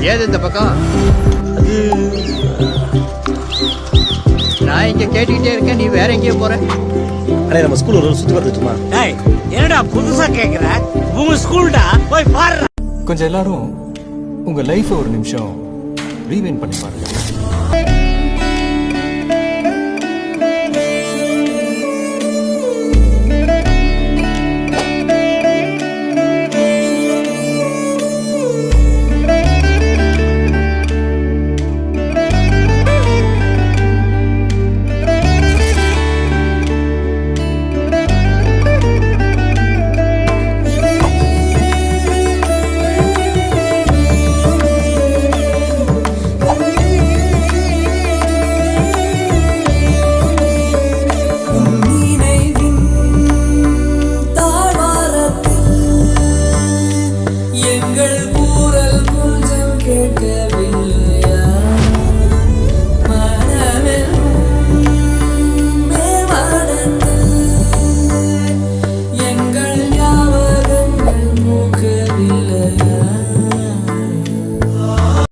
ஏது இந்த பக்கம்? அது நான் இங்க கேட்டுக்கிட்டே இருக்கேன், நீ வேற எங்கேயோ போற? அண்ணே நம்ம ஸ்கூல் ஒரு சுத்தி பார்த்துட்டுமா? டேய் என்னடா புதுசா கேக்குற? உங்க ஸ்கூல்டா போய் பாரு. கொஞ்சம் எல்லாரும் உங்க லைஃப் ஒரு நிமிஷம் ரீவைண்ட் பண்ணி பாருங்க.